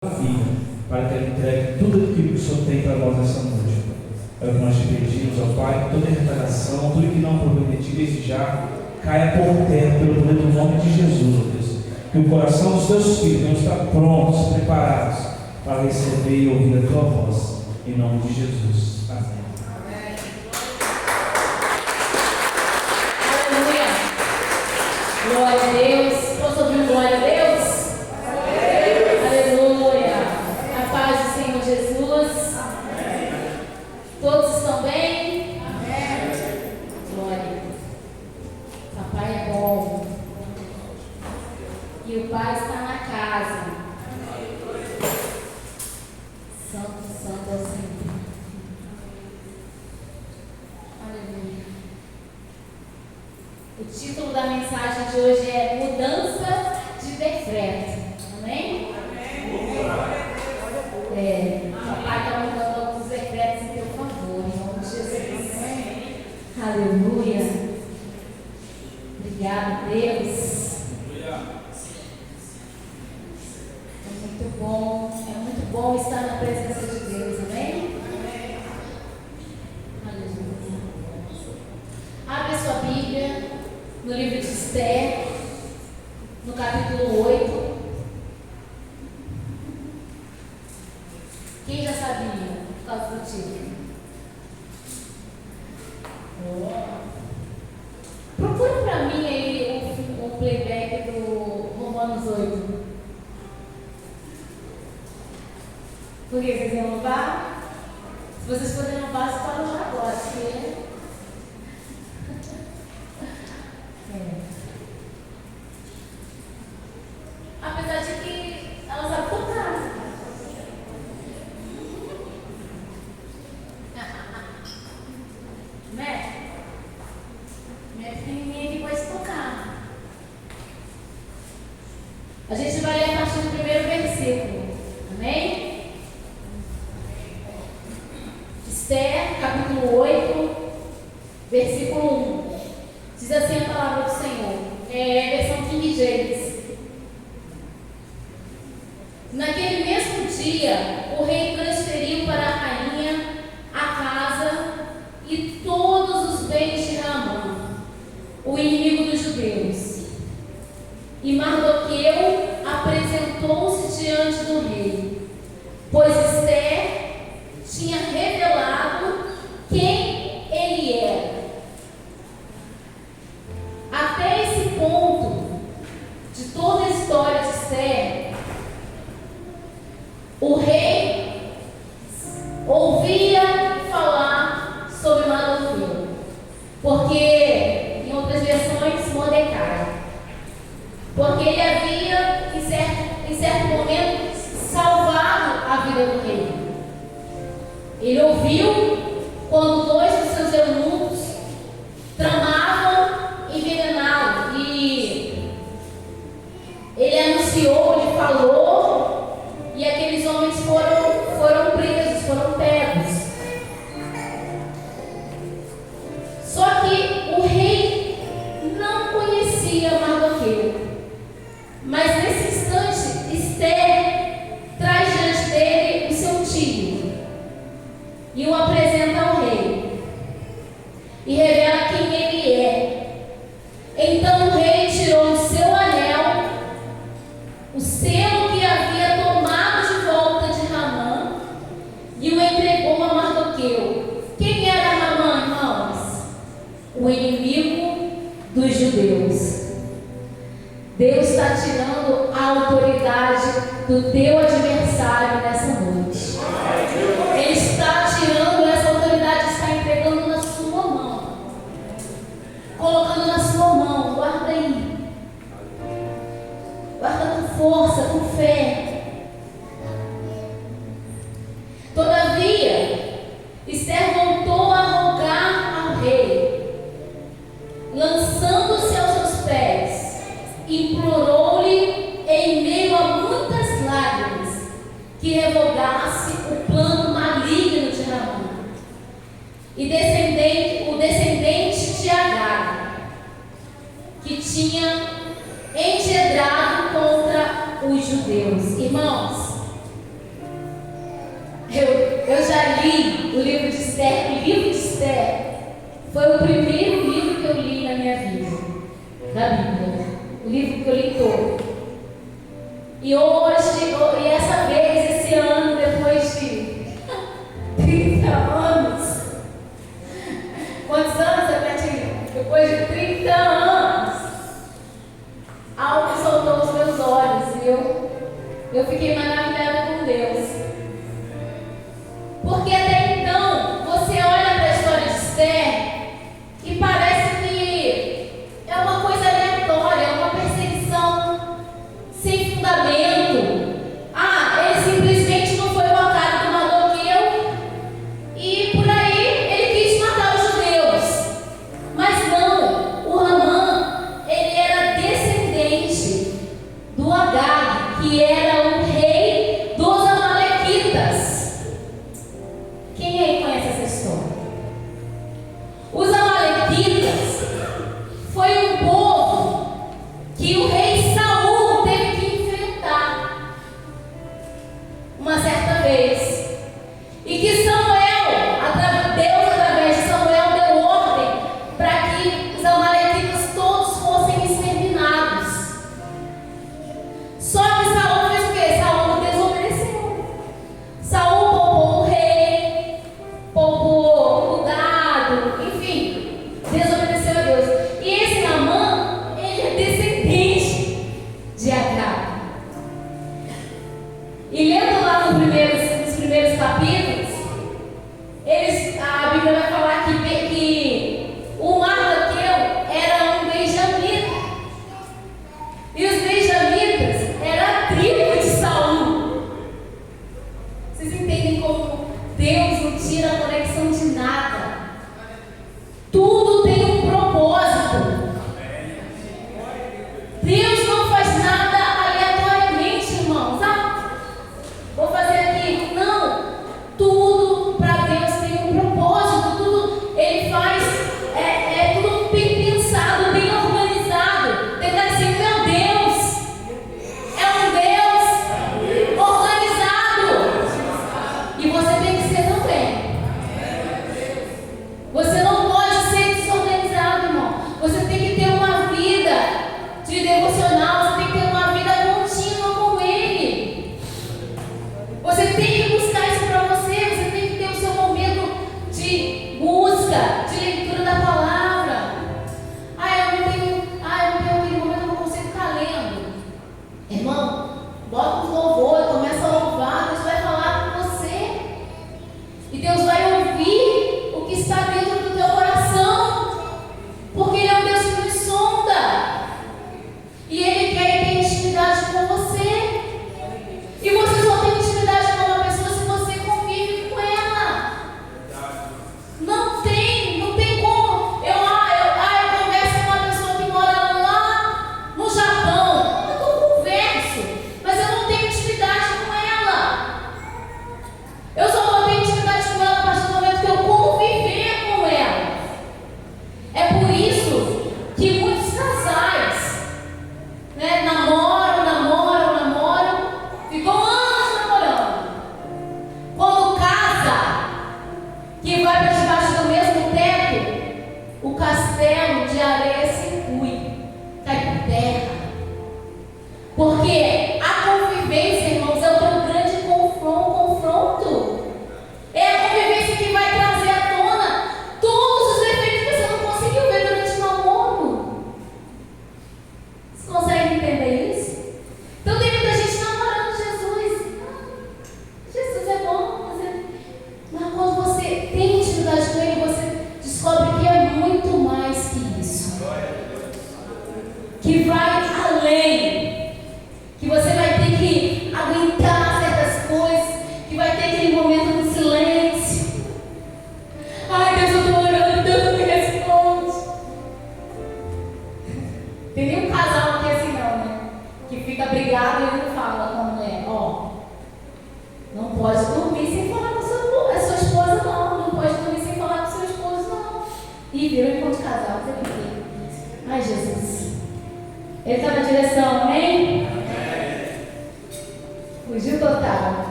Filha, para que ela entregue tudo aquilo que o Senhor tem para nós essa noite. É o que nós te pedimos, ó Pai, toda retaliação, tudo que não provém de ti desde já, caia por terra pelo poder do nome de Jesus, ó Deus. Que o coração dos teus filhos venham estar prontos, preparados para receber e ouvir a tua voz, em nome de Jesus. Amém. Aleluia. Glória a Deus. Posso ouvir glória a Deus? Jesus. Amém. Todos estão bem? Amém. Glória. Papai é bom. E o Pai está na casa. Santo, santo é o Senhor. Aleluia. O título da mensagem de hoje é Mudança de Decreto. Amém? Papai está mudando alguns decretos em teu favor, em nome de Jesus. Aleluia. Obrigado, Deus. É muito bom estar na presença de Deus, amém? Aleluia. Abre a sua Bíblia no livro de Esther, no capítulo 8. Quem já sabia por causa do título? Procura para mim aí um playback do Romanos 8. Por que vocês iam louvar? Se vocês forem louvar, vocês podem louvar agora, porque... Apesar de que ela sabe tocar. Minha pequenininha que pode tocar. A gente vai ler a partir do primeiro versículo. Amém? Esther, capítulo 8, versículo 1. Diz assim a palavra do Senhor. É a versão King James. Naquele mesmo dia, o rei transferiu para a rainha a casa e todos os bens de Ramã, o inimigo dos judeus. E Mardoqueu apresentou-se diante do rei, pois Esther tinha revelado quem ele era. Até esse ponto de toda a história de Esther, o rei ouvia falar sobre Mardoqueu, porque, em outras versões, Mordecai, porque ele havia, em certo momento, salvado a vida do rei. Ele ouviu quando dois dos seus eunucos tramavam envenená-lo, e ele anunciou, ele falou, e aqueles homens foram presos, foram pegos. Só que o rei não conhecia Mardoqueu. Mas nesse instante, Esther traz diante dele o seu tio e o apresenta ao rei e revela quem ele é. Então o rei tirou o seu anel, o selo que havia tomado de volta de Ramã, e o entregou a Mardoqueu. Quem era Ramã, irmãos? O inimigo dos judeus. Deus está tirando a autoridade do teu adversário nessa noite. Ele está tirando essa autoridade, está entregando na sua mão, colocando na sua mão. Guarda aí, guarda com força, com fé. Todavia, Esther voltou a rogar ao rei, lançando-se aos seus pés, implorou-lhe em meio a muitas lágrimas que revogasse o plano maligno de Ramã e o descendente de Agar, que tinha engendrado contra os judeus. Irmãos, Eu já li o livro de Esther. O livro de Esther foi o primeiro livro que eu li na minha vida, da Bíblia. O livro que eu li todo. E hoje, e essa vez, esse ano, depois de 30 anos. Quantos anos, Betinho? Depois de 30 anos, algo soltou os meus olhos e eu fiquei maravilhada com Deus. Porque até então, você olha para a história de Esther e parece que é uma coisa aleatória, é uma perseguição sem fundamento. Ele simplesmente não foi com a cara do Mardoqueu e por aí ele quis matar os judeus. Mas não, o Amã, ele era descendente do Agag, que era o rei dos Amalequitas. Quem aí conhece essa história? Os Amalequitas foi um povo que o rei Saul teve que enfrentar uma certa vez. E que Deus, através de Samuel, deu ordem para que os Amalequitas todos fossem exterminados. Só que Saul fez o quê? Saul desobedeceu. Saul poupou o rei, poupou o gado, enfim, desobedeceu a Deus. E esse Amã, ele é descendente de Agag. E lendo lá nos primeiros capítulos, a Bíblia vai falar que o Mardoqueu era um benjamita. E os benjamitas eram a tribo de Saul. Vocês entendem como Deus não tira a conexão de nada? Tudo tem um propósito. Deus não faz nada aleatoriamente, irmãos. Vou fazer aqui. Não. Tudo para Deus tem um propósito. Tudo Ele faz, tudo bem pensado, bem organizado. Tentar dizer, meu Deus, é um Deus organizado. E você tem que ser também. Você não pode ser desorganizado, irmão. Você tem que ter uma vida de devocional. Você tem que ter uma vida contínua com Ele. Você tem que buscar isso para você. Você tem que ter o seu momento de busca, de leitura da palavra. Eu não tenho aquele momento, eu não consigo ficar lendo. Irmão, bota os louvores, começa a louvar. Deus vai falar com você. E Deus vai ouvir o que está dentro do teu coração. Porque Ele é um Deus que nos sonda. E Ele quer ter intimidade com você. E você só tem intimidade com uma pessoa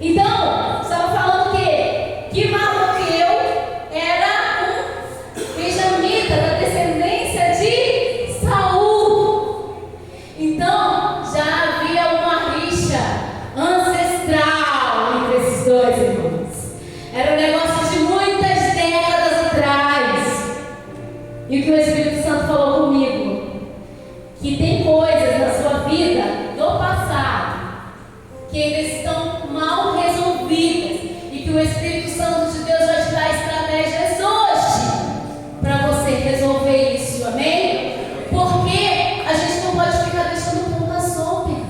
Então, estava falando que Mardoqueu era um benjamita da descendência de Saul. Então, já havia uma rixa ancestral entre esses dois irmãos. Era um negócio de muitas décadas atrás. E o que o Espírito Santo falou comigo? Que tem coisas na sua vida do passado que ainda estão mal resolvidas e que o Espírito Santo de Deus vai te dar estratégias hoje para você resolver isso, amém? Porque a gente não pode ficar deixando ponta solta.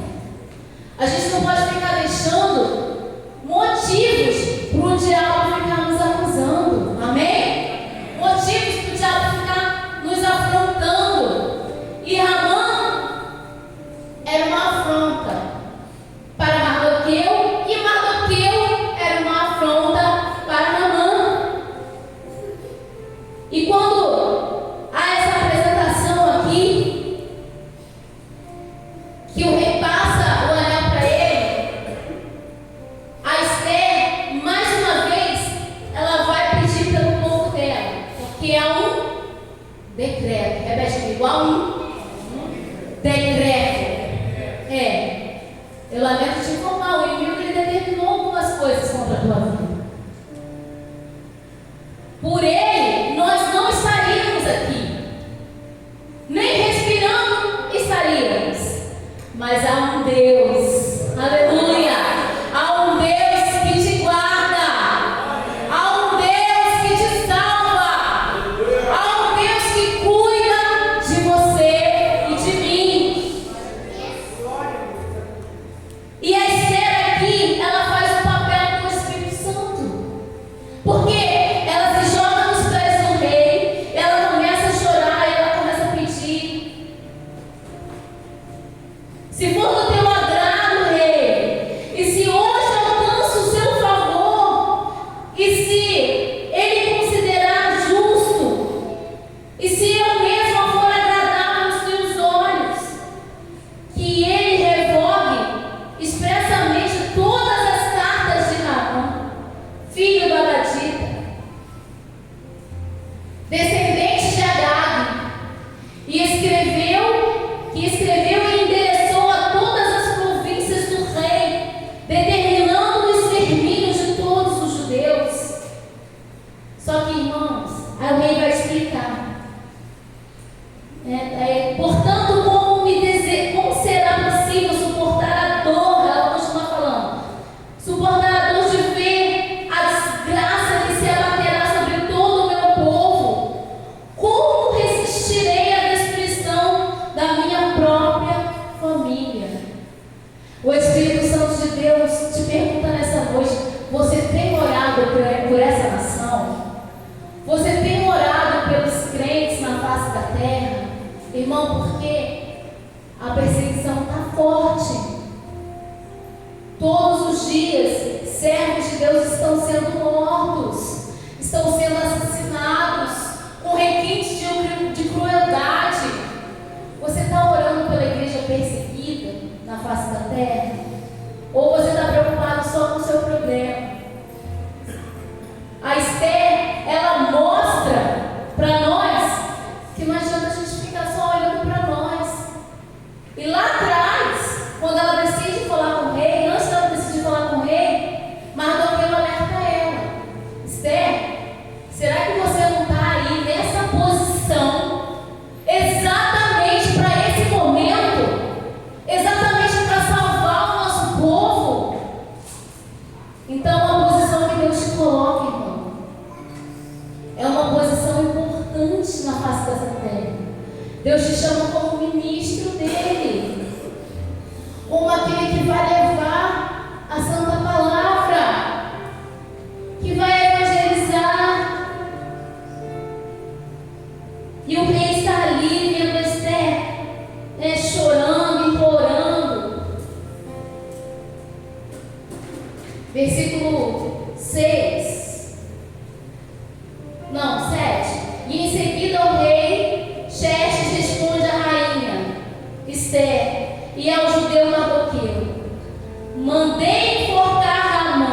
A gente não pode ficar deixando motivos para o diabo ficar nos acusando, amém? Motivos para o diabo ficar nos afrontando. E Ramã era uma afronta para Mardoqueu, e Mardoqueu era uma afronta para Namã. E quando há essa apresentação aqui, que o rei passa o anel para ele, a Esther, mais uma vez, ela vai pedir pelo povo dela, porque há um decreto. Repete comigo, há um decreto. Eu lamento te informar, o inimigo ele determinou algumas coisas contra a tua vida. Por ele, nós não estaríamos aqui, nem respirando estaríamos. Mas há um Deus, aleluia, há um Deus que te guarda, há um Deus que te salva, há um Deus que cuida de você e de mim. E a Esther aqui, ela faz o papel do Espírito Santo, porque ela se joga nos pés do rei, ela começa a chorar, ela começa a pedir: se for do teu agrado, rei, e se hoje alcança o seu favor, e se ele considerar justo, e se eu mesma for agradável aos teus olhos, que ele revogue expressamente todas as cartas de Ramã, filho da Gadita, descendente de Agag, e escreveu e endereçou a todas as províncias do rei, determinando o extermínio de todos os judeus. Só que, irmãos, aí o rei vai explicar. Portanto, como será possível suportar a dor? Ela continua falando. Suportar a dor de ver a desgraça que se abaterá sobre todo o meu povo. Como resistirei à destruição da minha própria família? O Espírito Santo de Deus te pergunta nessa noite: você tem orado por essa nação? Você tem orado pelos crentes na face da terra? Irmão, porque a perseguição está forte. Todos os dias, servos de Deus estão sendo mortos, estão sendo assassinados, com requintes de crueldade. Você está orando pela igreja perseguida na face da terra? Ou você está preocupado só com o seu problema? A Esther, ela mostra para nós que não adianta a gente ficar só olhando para nós. E lá atrás, quando ela decide falar com o rei, antes dela decidir falar com o rei, Mardoqueu alerta ela: Esther, será que você não está aí nessa posição exatamente para esse momento? Exatamente para salvar o nosso povo? Então, a posição que Deus te coloca, irmão, é uma posição importante na face dessa terra. Deus te chama como ministro dele, como aquele que vai levar a santa palavra, que vai evangelizar. E o rei está ali vendo Esther chorando, implorando. Versículo 6. Não, 7. E em seguida o rei Xerxes responde à rainha Esther e ao judeu Mardoqueu: mandei enforcar Ramã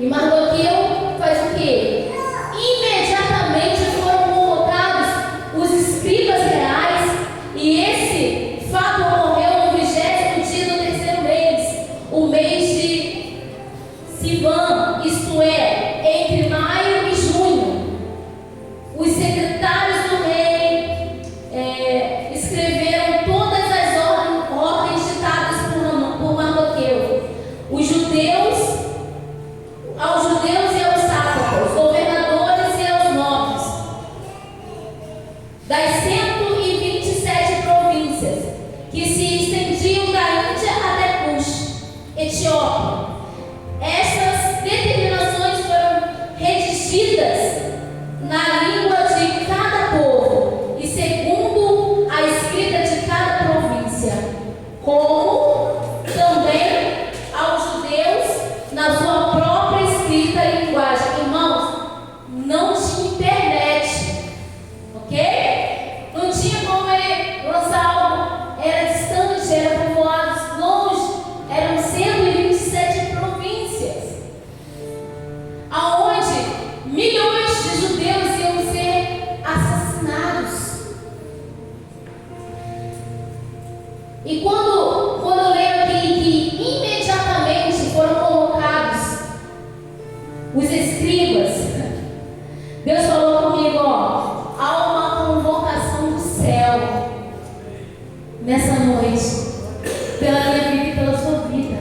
E Mardoqueu faz o quê? Imediatamente foram convocados os escribas reais, e esse fato ocorreu no 20º dia do terceiro mês, o mês de Sivan, isto é, entre maio e junho. Os secretários do rei escreveram todas as ordens ditadas por Mardoqueu. Aos judeus e aos sátrapas, governadores e aos nobres, das 127 províncias que se estendiam da Índia até Cush, Etiópia. Essas determinações foram redigidas na língua de cada povo e segundo a escrita de cada província, como também aos judeus na sua própria escrita e linguagem. Irmãos, não tinha internet, ok? Não tinha como ele lançar algo, era distante, era povoado longe, eram 127 províncias, aonde milhões de judeus iam ser assassinados. E quando eu leio aqui que imediatamente foram convocados os escribas, Deus falou comigo, ó, há uma convocação do céu nessa noite, pela minha vida e pela sua vida.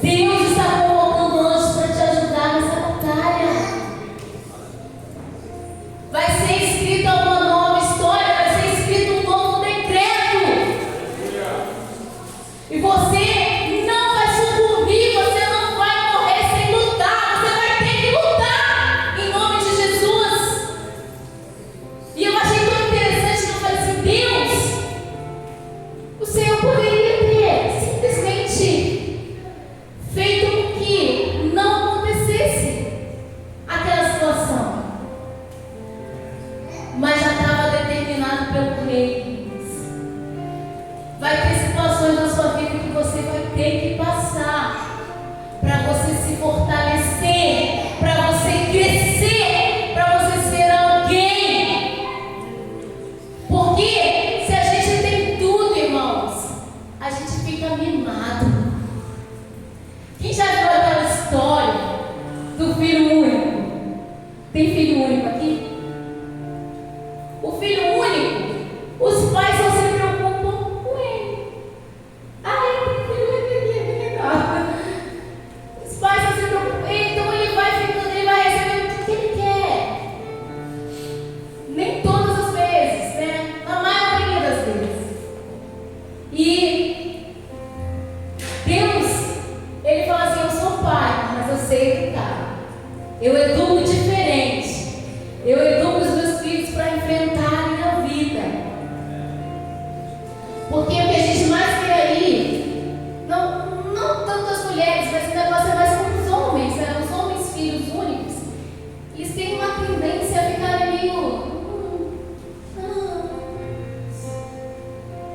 Deus está convocando anjos para te ajudar nessa batalha. Vai ser escrita uma nova história, vai ser escrito um novo decreto. E você não vai sucumbir, você não vai morrer sem lutar, você vai ter que lutar em nome de Jesus. E eu achei tão interessante que eu falei assim, Deus, o Senhor poderia ter simplesmente feito com que não acontecesse aquela situação, mas já estava determinado pelo Rei. Vai ter situações na sua vida que você vai ter que passar para você se fortalecer, para você crescer, para você ser alguém. Porque se a gente tem tudo, irmãos, a gente fica mimado. Quem já viu aquela história do filho único? Tem filho único aqui? O filho único, os pais só se preocupam com ele. Ah, ele tem filho único. Os pais só se preocupam. Então ele vai ficando, ele vai recebendo o que ele quer. Nem todas as vezes, né? Na maioria das vezes. E Deus, ele fala assim, eu sou pai, mas eu sei educar. Eu educo diferente. Eu educo os meus filhos para enfrentarem a vida. Porque o que a gente mais vê aí, não tanto as mulheres, mas o negócio é mais com os homens, né? Os homens filhos únicos, eles têm uma tendência a ficarem meio...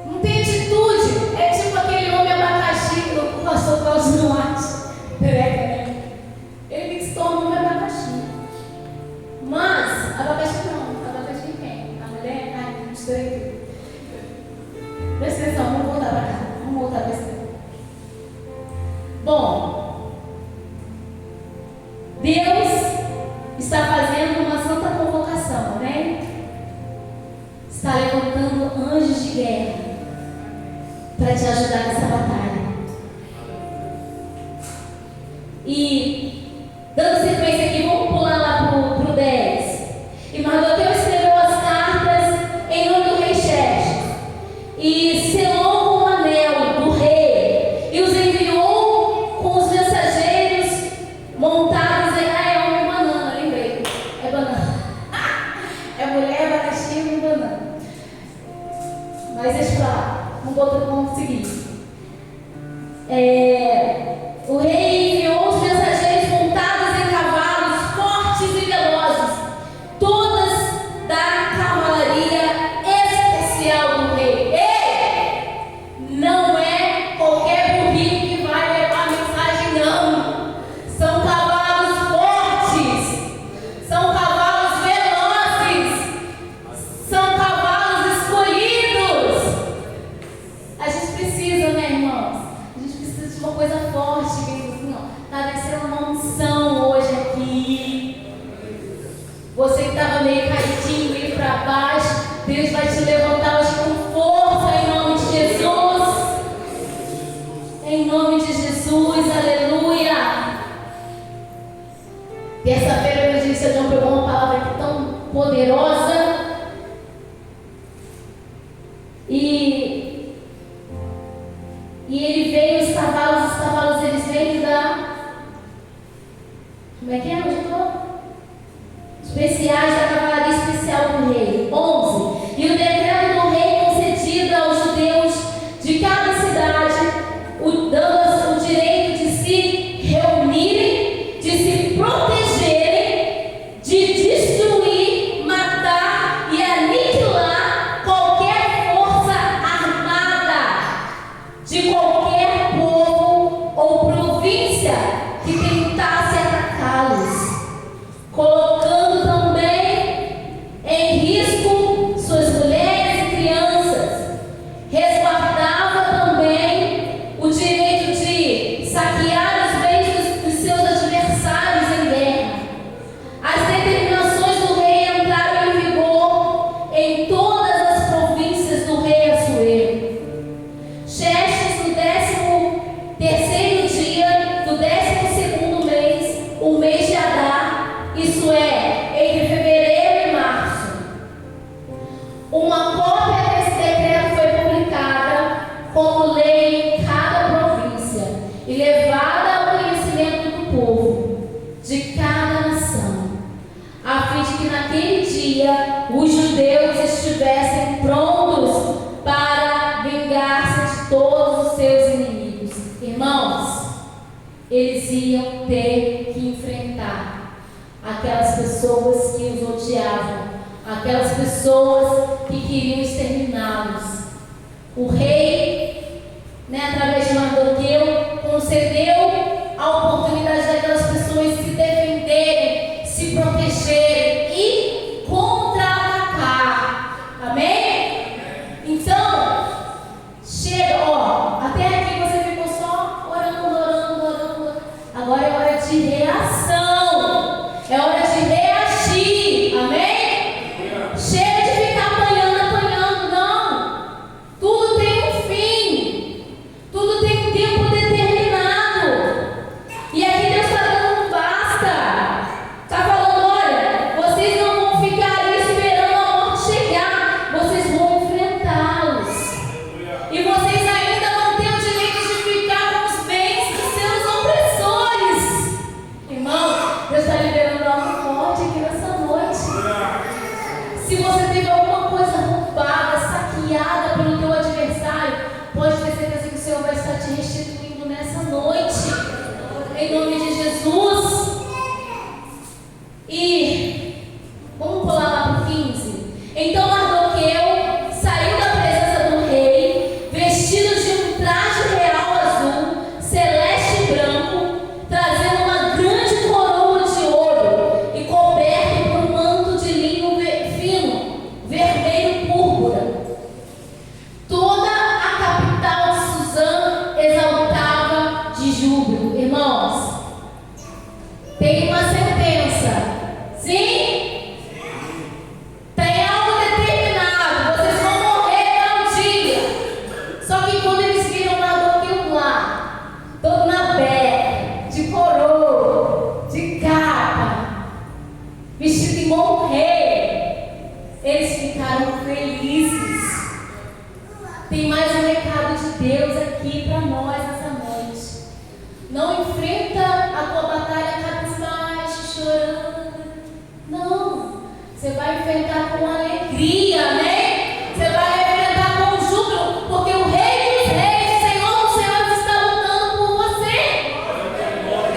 não tem atitude. É tipo aquele homem abacaxi que o pastor Cláudio não acha. Ele que se torna um homem abacaxi. Mas, abacaxi não. Abacaxi quem? A mulher? Ai, misturei tudo. Presta atenção, vamos voltar para cá. Vamos voltar para esse tempo. Bom, Deus está fazendo uma santa convocação, né? Está levantando anjos de guerra para te ajudar nessa batalha. E, dando sequência aqui, vamos pular lá pro 10. E Mardoqueu escreveu as cartas em nome do rei Xerxes e selou com o anel do rei e os enviou com os mensageiros montados em... é uma banana, lembrei. É banana. É mulher, abacaxi e banana. Mas deixa pra lá. Vamos seguir. O rei enviou os mensageiros montados em cavalos fortes e velozes, todas da cavalaria especial do rei. Ei! Não é qualquer burrinho que vai levar a mensagem, não. uma coisa forte, vindo assim, ó. Tá descendo uma unção hoje aqui. Você que estava meio caidinho, meio para baixo, Deus vai te levantar hoje com força em nome de Jesus. Em nome de Jesus, aleluia. Terça-feira o evangelista João pegou uma palavra aqui tão poderosa. E ele veio, os cavalos eles vêm da... Como é que é? Onde eu estou? Especiais da cavalaria especial do rei. 11. E o decreto do rei concedido aos judeus de cada cidade, dando o direito de se reunirem, de se protegerem, de destruir, matar e aniquilar qualquer força armada de qualquer povo ou província que tentasse atacá-los, colocando também em risco suas mulheres e crianças. Resguardava também o direito de saquear os bens dos seus adversários em guerra. As determinações do rei entraram em vigor em todas as províncias do rei Assuero. Xerxes, no 13º dia do 12º mês, o mês de Adar, isso é, entre fevereiro e março, uma cópia desse decreto foi publicada como lei em cada província e levada ao conhecimento do povo de cada nação, a fim de que naquele dia os judeus estivessem prontos para vingar-se de todos os seus inimigos. Irmãos, eles iam ter que enfrentar aquelas pessoas que os odiavam, aquelas pessoas que queriam exterminá-los. O rei, através de Mardoqueu, concedeu a oportunidade daquelas pessoas se defenderem, se protegerem e contra-atacar. Amém? Então, chega, até aqui você ficou só orando. Agora é hora de reação. É hora de reagir. Amém? Chega de ficar apanhando, não. Tudo tem um fim. Tudo tem um tempo determinado. E aqui Deus está dando um basta. Está falando, olha, vocês não vão ficar aí esperando a morte chegar. Vocês vão enfrentá-los. E vocês ainda vão ter o direito de ficar com os bens dos seus opressores. Irmão, Deus está liberando algo forte aqui nessa noite. Se você teve alguma coisa roubada, saqueada pelo teu adversário, pode ter certeza que o Senhor vai estar te restituindo nessa noite. Em nome de Jesus. E vamos pular lá para o 15. Então Mardoqueu saiu da presença do rei, vestido de um traje real azul, celeste e branco, trazendo uma grande coroa de ouro e coberto por um manto de linho fino, vermelho púrpura. Toda a capital de Suzã exaltava de júbilo. Irmãos, tem uma sentença. Sim? Tem algo determinado. Vocês vão morrer tal dia. Só que quando eles viram Mardoqueu lá, todo na beca, de coroa, de capa, vestido igual um rei, eles ficaram felizes. Tem mais um recado de Deus aqui para nós essa noite. Não enfrenta a tua batalha cabisbaixo, chorando. Não. Você vai enfrentar com alegria, né? Você vai enfrentar com júbilo, porque o Rei dos Reis, o Senhor dos Senhores está lutando por você.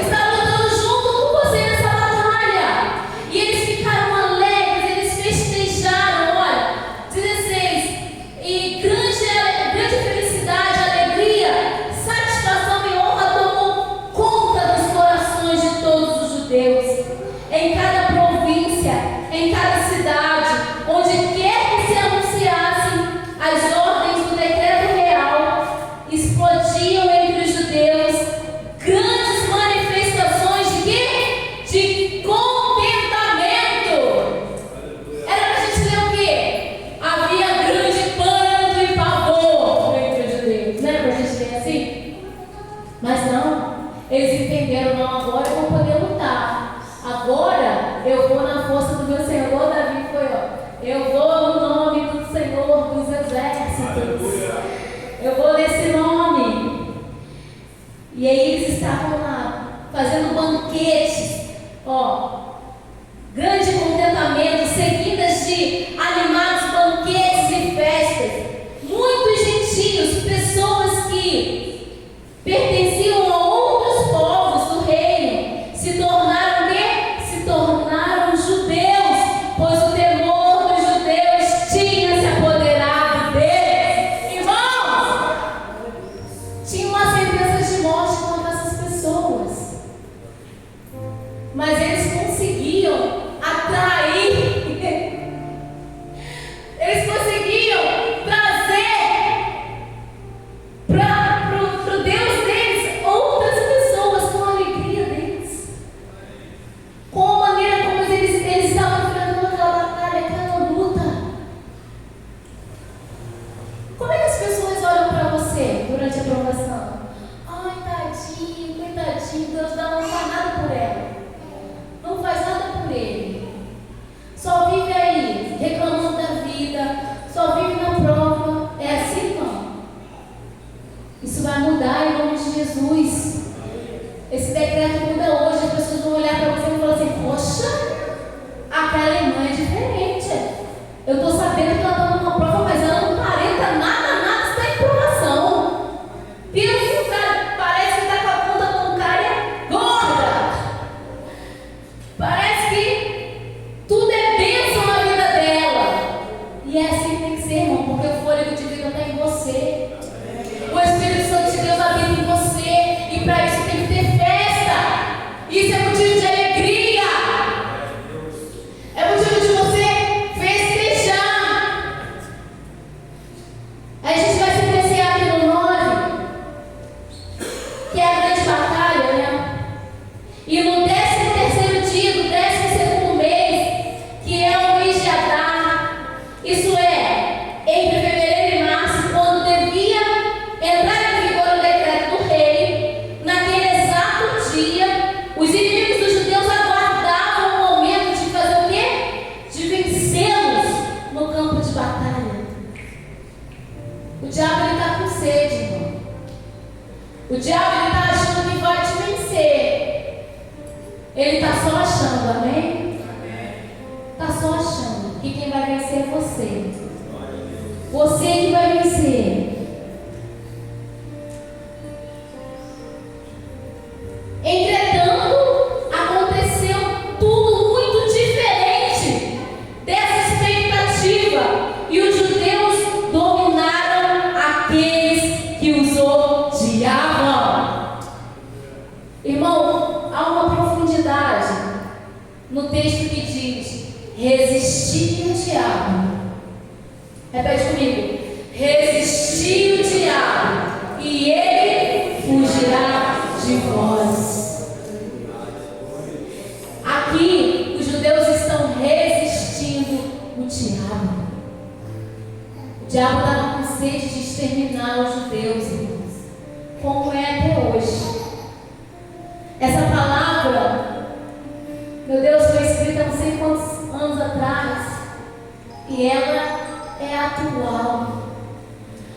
Está lutando junto com você nessa batalha. E eles ficaram alegres, eles festejaram. Olha, 16. E grande felicidade, alegria, satisfação e honra tomou conta dos corações de todos os judeus. Em cada província, em cada cidade, onde quer que se anunciassem as ordens do decreto real, explodiam entre os judeus Mas não, eles entenderam, não, agora eu vou poder lutar. Agora eu vou na força do meu Senhor. Igual Davi foi, ó. Eu vou no nome do Senhor dos Exércitos. Aleluia. Eu vou nesse nome. E aí eles estavam lá, fazendo banquetes, ó. Grande contentamento, seguidas de animados banquetes e festas. Muitos gentios, pessoas que pertenciam a outros povos do reino, se tornaram o quê? Se tornaram judeus, pois o temor dos judeus tinha se apoderado deles. Irmãos, tinha uma sentença de morte contra essas pessoas, mas eles conseguiam atrair, eles conseguiam trazer para o Deus deles outras pessoas com a alegria deles, com a maneira como eles estavam enfrentando aquela batalha, aquela luta. Como é que as pessoas olham para você durante a provação? Ai, tadinho, coitadinho, Deus não faz nada por ela, não faz nada por ele. Só vive aí, reclamando da vida, só vive na prova. É assim, não. Isso vai mudar em nome de Jesus. Esse decreto muda hoje. As pessoas vão olhar para você e falar assim: poxa, aquela irmã é diferente. Eu estou sabendo que ela está numa prova, mas ela não aparenta nada está em provação. Pelo contrário, parece que está com a ponta bancária gorda. Parece que tudo é bênção na vida dela. E é assim que tem que ser, irmão, porque o fôlego de vida está em você. O Espírito Santo de Deus habita em você. E para isso tem que ter festa. Isso é motivo de alegria. É motivo de você festejar. A gente vai se iniciar aqui no 9, que é a grande batalha, né? E no 13º dia do 12º mês, que é o mês de Adar, isso é, entre fevereiro e março, quando devia entrar em vigor o decreto do rei, naquele exato dia, os inimigos dos judeus aguardavam o momento de fazer o quê? De vencê-los no campo de batalha. O diabo está com sede, irmão. O diabo está achando que vai te vencer. Ele está só achando, amém? Está só achando que quem vai vencer é você. Você que vai vencer. Entretanto, aconteceu tudo muito diferente dessa expectativa. E os judeus dominaram aqueles que os odiavam. Irmão, há uma profundidade no texto que diz: resistir o diabo. Repete comigo: resistir o diabo, e ele fugirá de vós. Aqui, os judeus estão resistindo o diabo. O diabo estava com sede de exterminar os judeus, irmãos, como é até hoje. Essa palavra, meu Deus, foi escrita não sei quantos anos atrás, e ela é atual,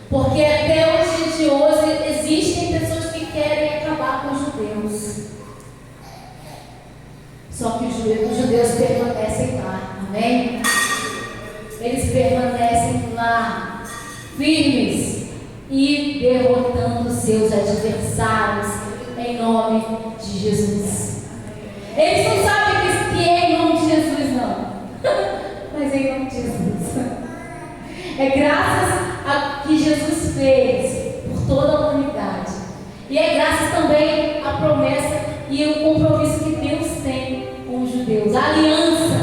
porque até os dias de hoje existem pessoas que querem acabar com os judeus. Só que os judeus permanecem lá, amém? Eles permanecem lá, firmes e derrotando seus adversários em nome de Jesus. Eles não sabem que é em nome de Jesus, não. Mas é em nome de Jesus. É graças a que Jesus fez por toda a humanidade. E é graças também à promessa e o compromisso que Deus tem com os judeus. A aliança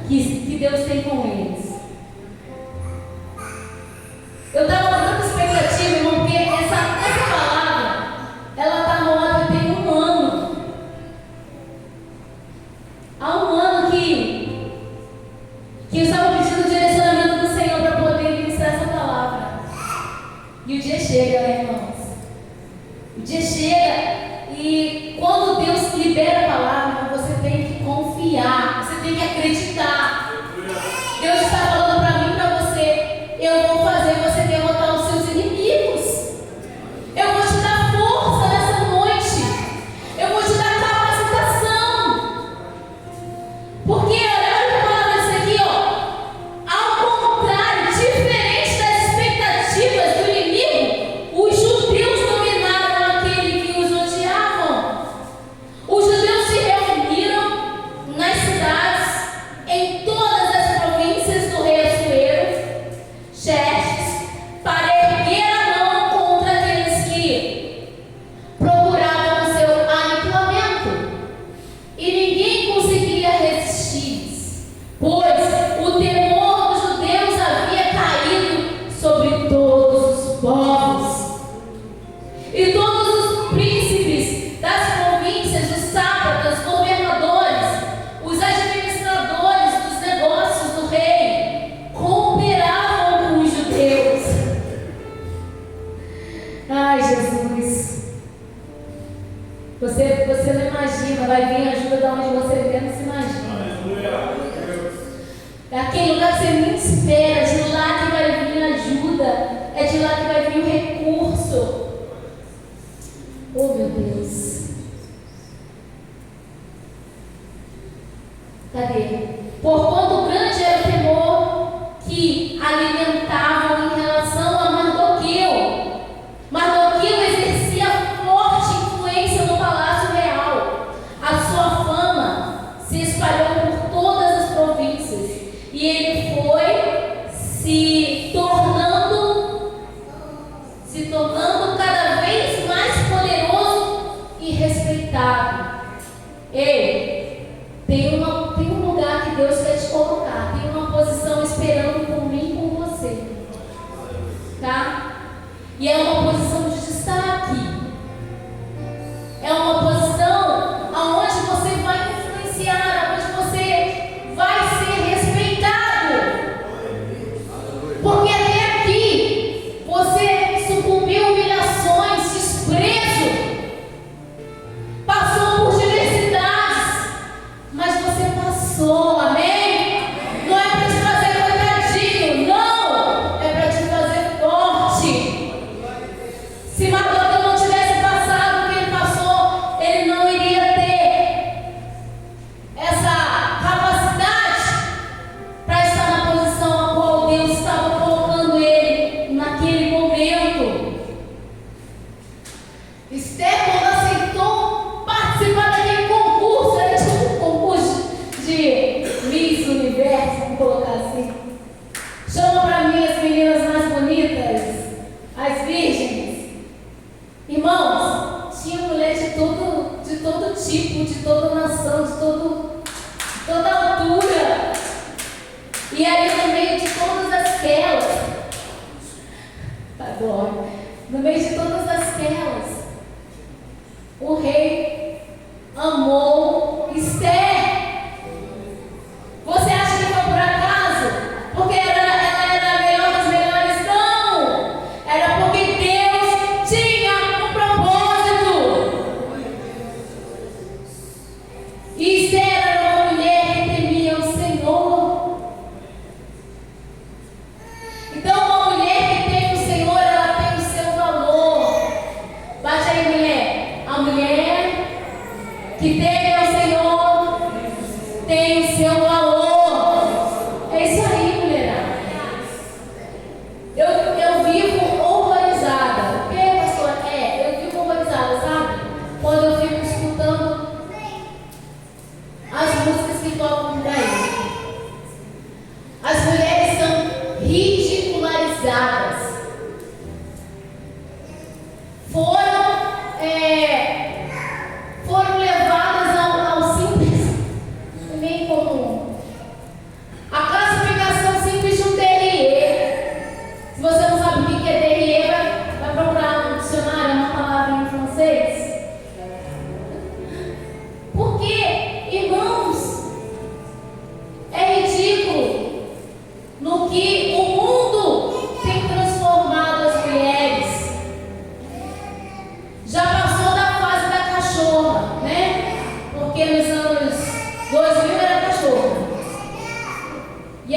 que Deus tem com eles. Eu estava com tanta expectativa, irmão, porque essa palavra, ela está no ar tem um ano. Há um ano que eu estava pedindo o direcionamento do Senhor para poder ministrar essa palavra. E o dia chega, né, irmãos? O dia chega E quando Deus libera a palavra, você tem que confiar, você tem que acreditar. Deus está falando para mim e para você: eu vou fazer você derrotar os seus inimigos. Eu vou te dar força nessa noite. Eu vou te dar capacitação. Porque olha a palavra diz aqui, ó. Ao contrário, diferente das expectativas do inimigo, os judeus dominaram aquele que os odiavam. Os judeus se reuniram nas cidades, em todas as províncias do rei Assuero, Xerxes, para erguer a mão contra aqueles que procuravam o seu aniquilamento. E ninguém conseguia resistir-lhes, pois o temor dos judeus havia caído sobre todos os povos. E todos os príncipes das províncias, os sátrapas, governadores, os administradores dos negócios do rei, cooperavam com os judeus. Ai, Jesus! Você não imagina, vai vir ajuda de onde você menos se imagina. É aquele lugar que você nem espera, é de lá que vai vir ajuda, é de lá que vai vir o recurso. Oh, meu Deus. Cadê? Porquanto grande era o temor que alimentavam em relação a Mardoqueu. Mardoqueu exercia forte influência no palácio real. A sua fama se espalhou por todas as províncias e ele foi se tornando cada vez mais poderoso e respeitado. Ei, tem um lugar que Deus quer te colocar, tem uma posição esperando por mim e por você, tá? E é uma posição de destaque, é uma posição aonde você vai influenciar, aonde você vai ser respeitado, porque até aqui você sucumbiu a humilhações, desprezo, passou por diversidades, mas você passou, amém? Não é para te fazer coitadinho, não, é para te fazer forte. Se Mardoqueu não tivesse passado o que ele passou, ele não iria ter essa capacidade para estar na posição a qual Deus estava colocando ele naquele momento. Esther, quando aceitou participar daquele concurso, era tipo um concurso de Miss Universo, vamos colocar assim. Chama para mim as meninas mais bonitas, as virgens. Irmãos, tinha mulher de todo tipo, de toda nação, de toda altura. E aí, no meio de todas aquelas, adoro, no meio de todas aquelas, o rei amou Esther. Você acha que foi por acaso? Porque ela era a melhor das melhores? Não! Era porque Deus tinha um propósito. E Esther era uma mulher que temia o Senhor. Então, uma mulher que teme o Senhor, ela tem o seu valor. Bate aí, mulher. A mulher que teme ao Senhor tem o seu valor. É isso aí, mulherada. Eu vivo horrorizada. O que, pastor? Eu vivo horrorizada, sabe? Quando eu fico escutando as músicas que tocam por aí. As mulheres são ridicularizadas. Foram levadas a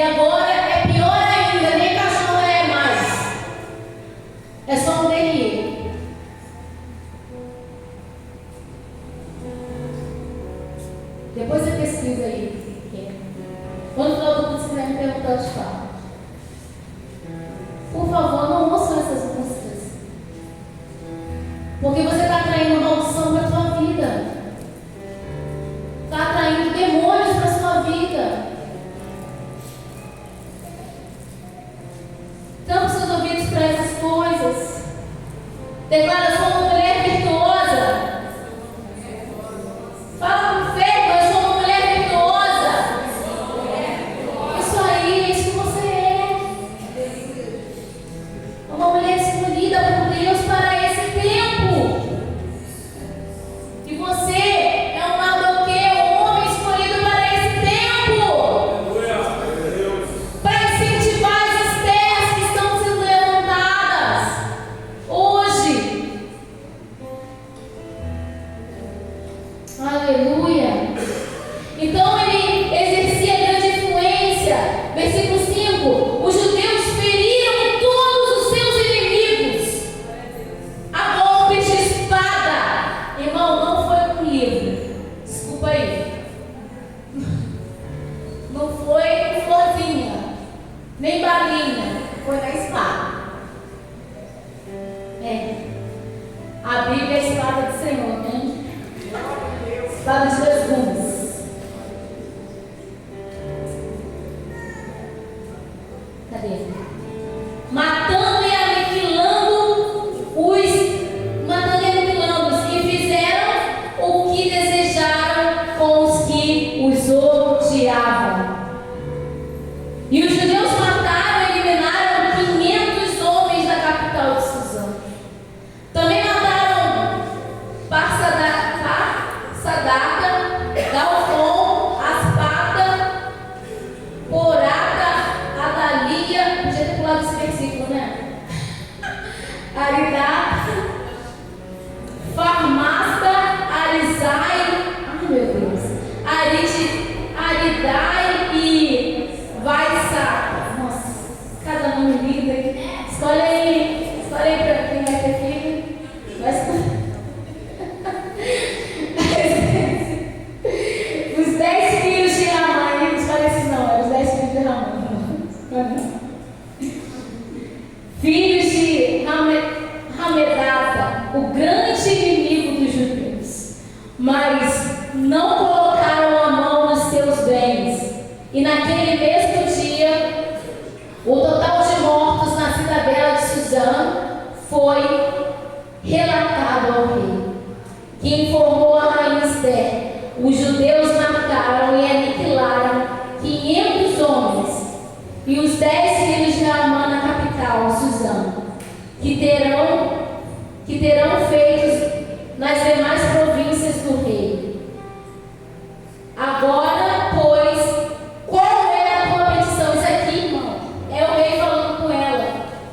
agora é pior ainda, nem cachorro é mais. É só um DRE. Depois você pesquisa aí. Quando o produto você quiser me perguntar, eu te falo. Por favor, não ouçam essas músicas. Porque você está atraindo maldição para a sua vida. Está atraindo demônios para a sua vida. Tampa seus ouvidos para essas coisas. Declara, sou uma mulher virtuosa. Fala com fé, eu sou uma mulher virtuosa. Isso aí, é isso que você é. Uma mulher escolhida por Deus para esse tempo. E você é um Mardoqueu, um homem escolhido para esse tempo. Para incentivar as terras que estão sendo levantadas hoje. Aleluia. Então ele exercia grande influência. Versículo 5. Os judeus feriram todos os seus inimigos a golpes de espada. Irmão, não foi com livro. Desculpa aí. Não foi com florzinha, nem balinha. Foi na espada. É. A Bíblia é a espada do Senhor, né? Espada de dois gumes. Cadê? Matando e aniquilando os que fizeram o que desejaram com os que os odiavam. E os judeus mataram e eliminaram 500 homens da capital de Suzã. Também mataram Sadaka, Galfon, Aspata, Porata, Adalia. Podia ter pulado esse versículo, né? Aridá, Farmasta, Arizai, ai meu Deus, Aridai e Vaisa. Nossa, cada nome lindo aqui. Escolhe aí para quem vai ter filho. Vai escolher. Os 10 filhos de Ramã, não parece não, eram os 10 filhos de Ramã. Filhos de Hamedata, o grande inimigo dos judeus, mas não colocaram a mão nos seus bens. E naquele mesmo dia, o total de mortos na cidadela de Suzã foi relatado ao rei, que informou a rainha Esther: os judeus mataram e aniquilaram 500 homens e os 10 filhos de Ramã na capital, Suzã, que terão feitos nas demais províncias do rei. Agora, pois, qual é a tua petição? Isso aqui, irmão, é o rei falando com ela.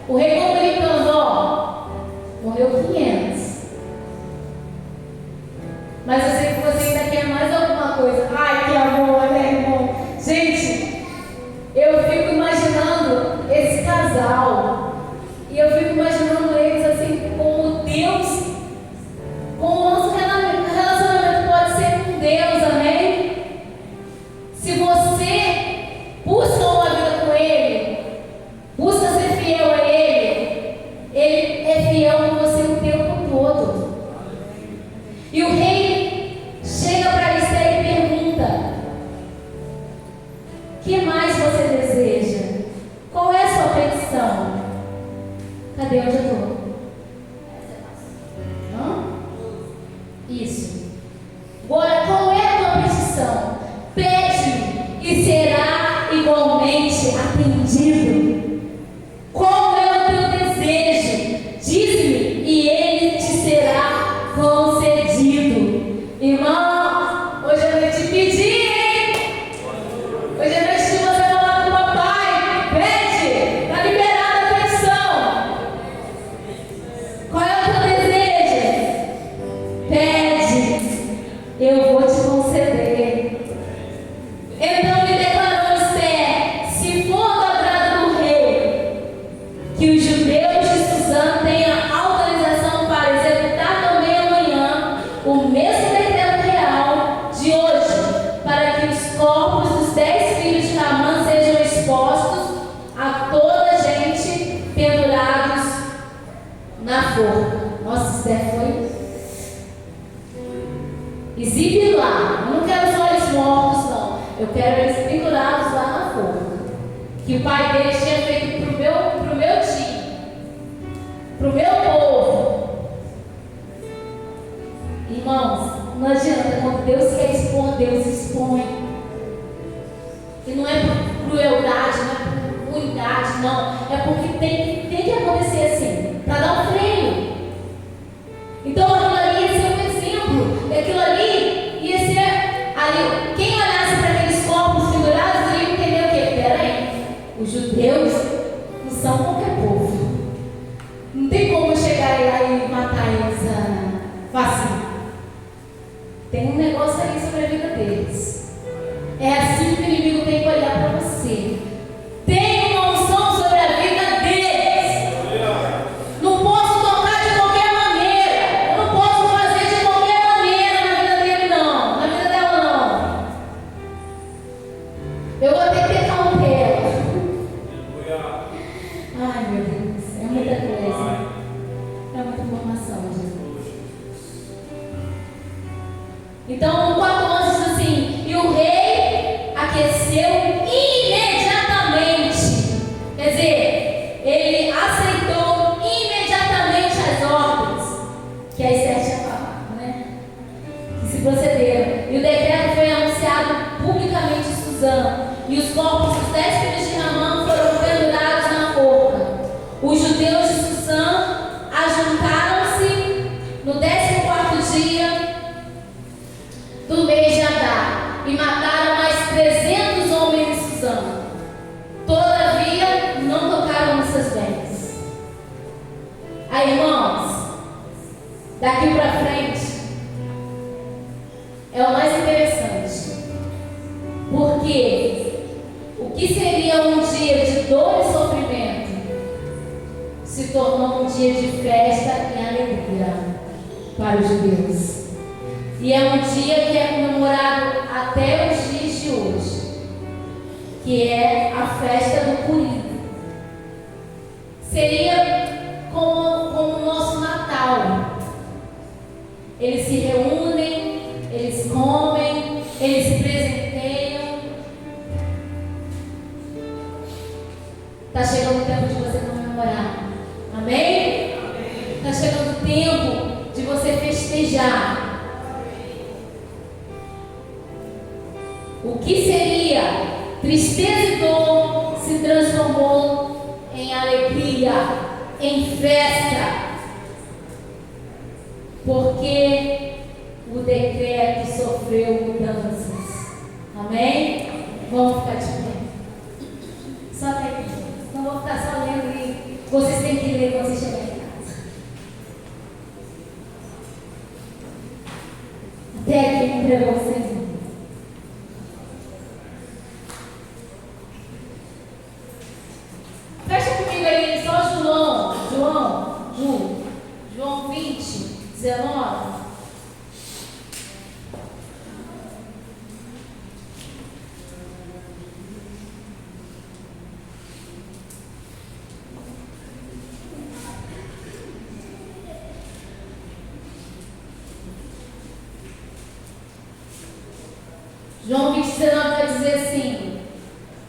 O rei comunicando: ó, morreu 500. Mas eu sei que você ainda quer mais alguma coisa. Ai, que amor, né, irmão? Gente, eu fico imaginando esse casal. E eu fico imaginando eles assim, como Deus, como o nosso relacionamento pode ser com Deus, amém? Se você busca uma vida com Ele, busca ser fiel a Ele, Ele é fiel com você o tempo todo. E o rei chega para Esther e pergunta: o que mais você deseja? Qual é a sua petição? Cadê onde eu estou? Isso. Agora, qual é a tua petição? Pede e será igualmente atendido. Qual é o teu desejo? Diz-me e ele te será concedido. Irmão, hoje eu vou te pedir, hein? Hoje é noite de você falar com o papai. Pede, está liberada a petição. Qual é o teu desejo? Pede, eu vou te conceder. Então ele declarou: Esther, se Exibe lá. Eu não quero só eles mortos, não. Eu quero eles pendurados lá na forca. Que o pai deles tinha feito pro meu time, pro meu povo. Irmãos, não adianta. Quando Deus quer expor, Deus expõe. E não é por crueldade, não é por ruindade, não. É porque tem que acontecer assim, para dar um freio. Então aquilo ali ia ser um exemplo. E aquilo ali ia ser ali. Quem olhasse para aqueles corpos pendurados ia entender o quê? Peraí, os judeus não são qualquer povo. Não tem como eu chegar lá e matar eles fácil. Tem um negócio aí sobre a vida deles. É assim que o inimigo tem que olhar para você. Tem uma unção sobre a vida deles. Não posso tocar de qualquer maneira. Eu não posso fazer de qualquer maneira na vida dele, não. Na vida dela, não. Eu vou ter que interromper ela. Ai, meu Deus. É muita coisa. É muita informação, Jesus. Então, o 4:11 diz assim: e o rei aqueceu imediatamente. Quer dizer, ele aceitou imediatamente as ordens que a Esther tinha falado, né? Que se procederam. E o decreto foi anunciado publicamente em Suzã. E os corpos dos 10 filhos de Ramã foram pendurados na forca. Os judeus de Suzã ajuntaram-se no 14º dia do mês de Adar e mataram mais 300 homens em Suzã. Todavia, não tocaram nos seus bens. Aí, irmãos, daqui para frente é o mais interessante, porque o que seria um dia de dor e sofrimento se tornou um dia de festa e alegria para os judeus. E é um dia que é comemorado até os dias de hoje, que é a festa do Purim. Seria como o nosso Natal. Eles se reúnem, eles comem, eles se presenteiam. Está chegando o tempo de você comemorar. Amém? Está chegando o tempo de você festejar. O que seria tristeza e dor se transformou em alegria, em festa, porque o decreto sofreu mudanças. Amém? Vamos ficar de pé. Só até aqui. Não vou ficar só lendo e vocês têm que ler quando vocês chegarem em casa. Até aqui para vocês. João 20, 19. João 20, 19 vai dizer assim: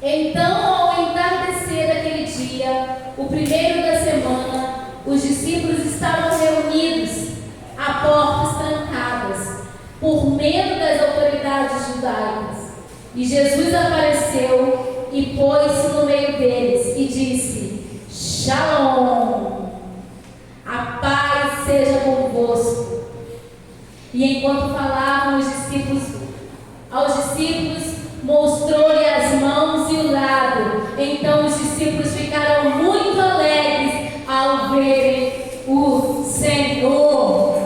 então, ao entardecer daquele dia, o primeiro da semana, os discípulos estavam reunidos a portas trancadas, por medo das autoridades judaicas. E Jesus apareceu e pôs-se no meio deles e disse: Shalom, a paz seja convosco. E enquanto falavam aos discípulos, mostrou-lhe as mãos e o lado. Então os discípulos ficaram muito alegres ao verem o Senhor.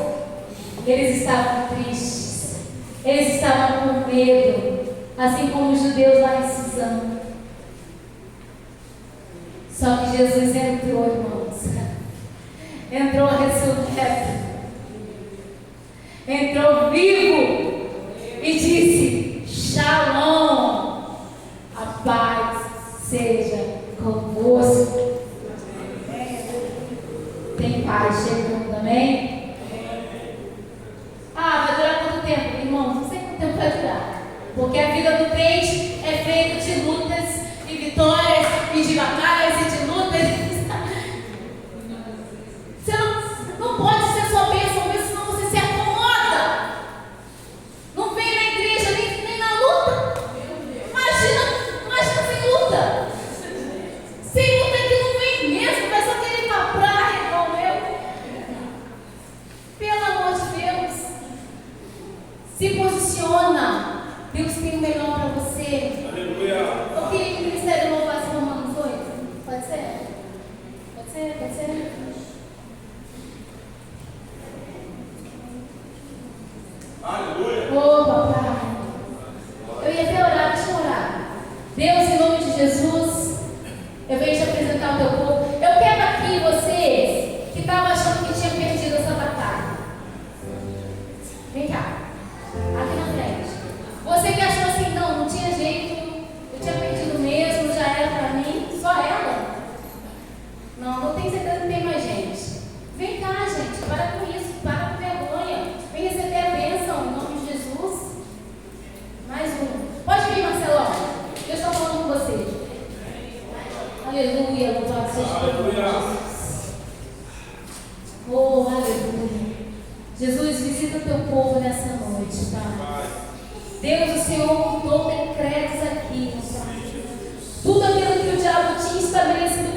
Eles estavam tristes, eles estavam com medo, assim como os judeus lá em Suzã. Só que Jesus entrou, irmãos. Entrou ressurreto, entrou vivo e disse: Shalom, a paz seja convosco. Tem paz chegando, amém? Ah, vai durar quanto tempo, irmão? Porque a vida do crente é feita de lutas e vitórias, e de batalhas e de lutas. Você não pode ser só bênção, porque senão você se acomoda. Não vem na igreja nem na luta. Imagina sem luta. Sem luta que não vem mesmo, vai só querer ir pra praia igual eu. Pelo amor de Deus. Se posiciona. Deus tem o melhor para você. Aleluia. Eu queria que o ministério louvasse Romanos 8. Pode ser? Pode ser? Pode ser? Aleluia. Ô, papai. Eu ia até orar, deixa eu orar. Deus, em nome de Jesus, eu venho te apresentar o teu povo. Eu quero aqui vocês que estavam achando que tinha perdido essa batalha. Vem cá. Aqui na frente. Você que achou assim, não tinha jeito, eu tinha perdido mesmo, já era pra mim, só ela? Não tenho certeza que tem mais gente. Vem cá, gente, para com isso, para com vergonha. Vem receber a bênção, em nome de Jesus. Mais um. Pode vir, Marcelão. Eu estou falando com você. Aleluia, louvado seja Deus. Oh, aleluia. Jesus, visita o teu povo nessa noite, Pai. Deus, o Senhor mudou decretos aqui, Pai. Tudo aquilo que o diabo tinha estabelecido